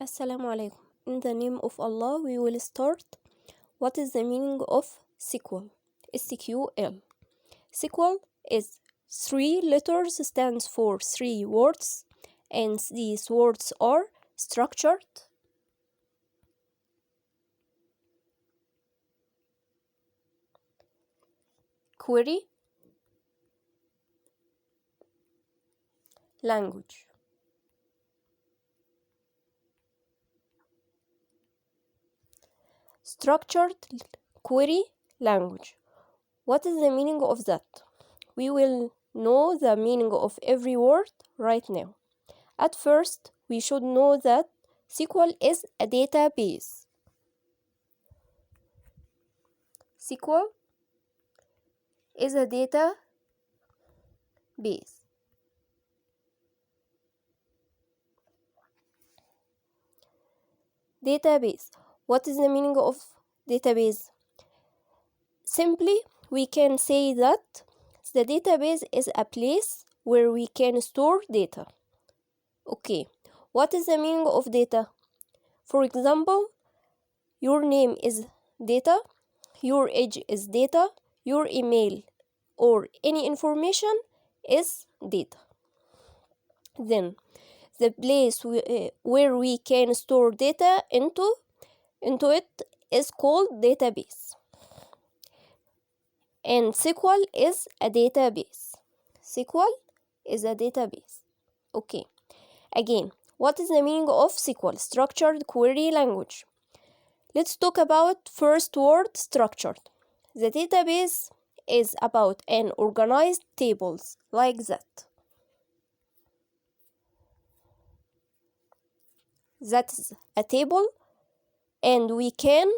Assalamu alaikum. In the name of Allah, we will start. What is the meaning of SQL? SQL. SQL is 3 letters, stands for 3 words, and these words are structured, query, language. Structured, query, language. What is the meaning of that? We will know the meaning of every word right now. At first, we should know that SQL is a database. SQL is a database. Database. What is the meaning of database? Simply, we can say that the database is a place where we can store data. Okay, what is the meaning of data? For example, your name is data, your age is data, your email or any information is data. Then, the place where we can store data into it is called database. And SQL is a database. SQL is a database. Okay. Again, what is the meaning of SQL? Structured query language. Let's talk about first word, structured. The database is about an organized tables like that. That is a table, and we can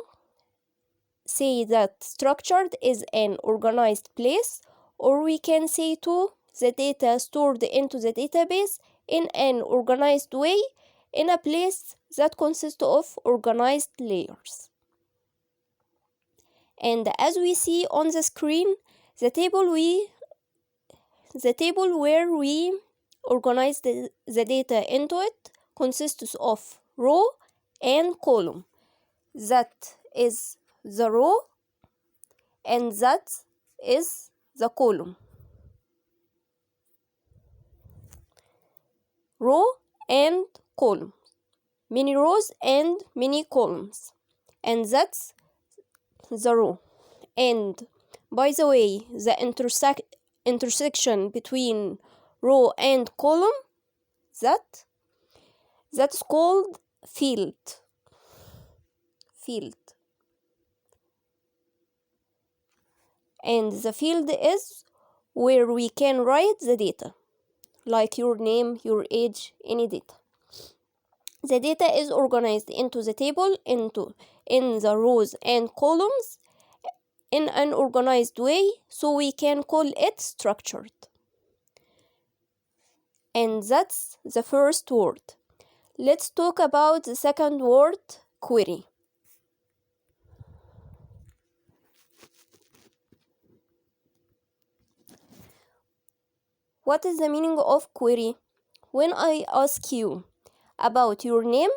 say that structured is an organized place, or we can say too the data stored into the database in an organized way in a place that consists of organized layers. And as we see on the screen, the table where we organize the data into it consists of row and column. That is the row and that is the column. Row and column. Many rows and many columns. And that's the row. And by the way, the intersection between row and column, that's called field. And the field is where we can write the data, like your name, your age, any data. The data is organized into the table in the rows and columns in an organized way, so we can call it structured. And that's the first word. Let's talk about the second word, query. What is the meaning of query? When I ask you about your name,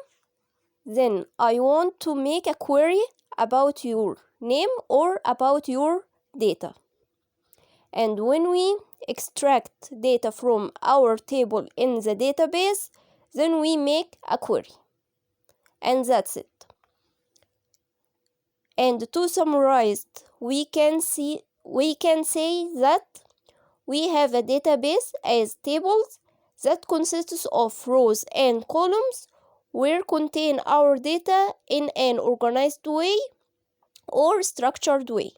then I want to make a query about your name or about your data. And when we extract data from our table in the database, then we make a query. And that's it. And to summarize, we can say that we have a database as tables that consists of rows and columns where contain our data in an organized way or structured way,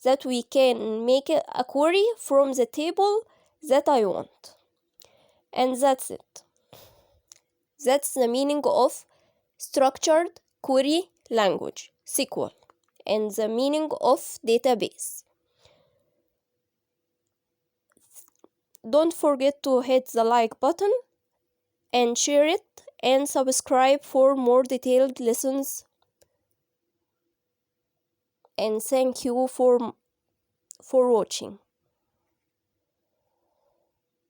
that we can make a query from the table that I want. And that's it. That's the meaning of structured query language, SQL, and the meaning of database. Don't forget to hit the like button and share it and subscribe for more detailed lessons. And thank you for watching.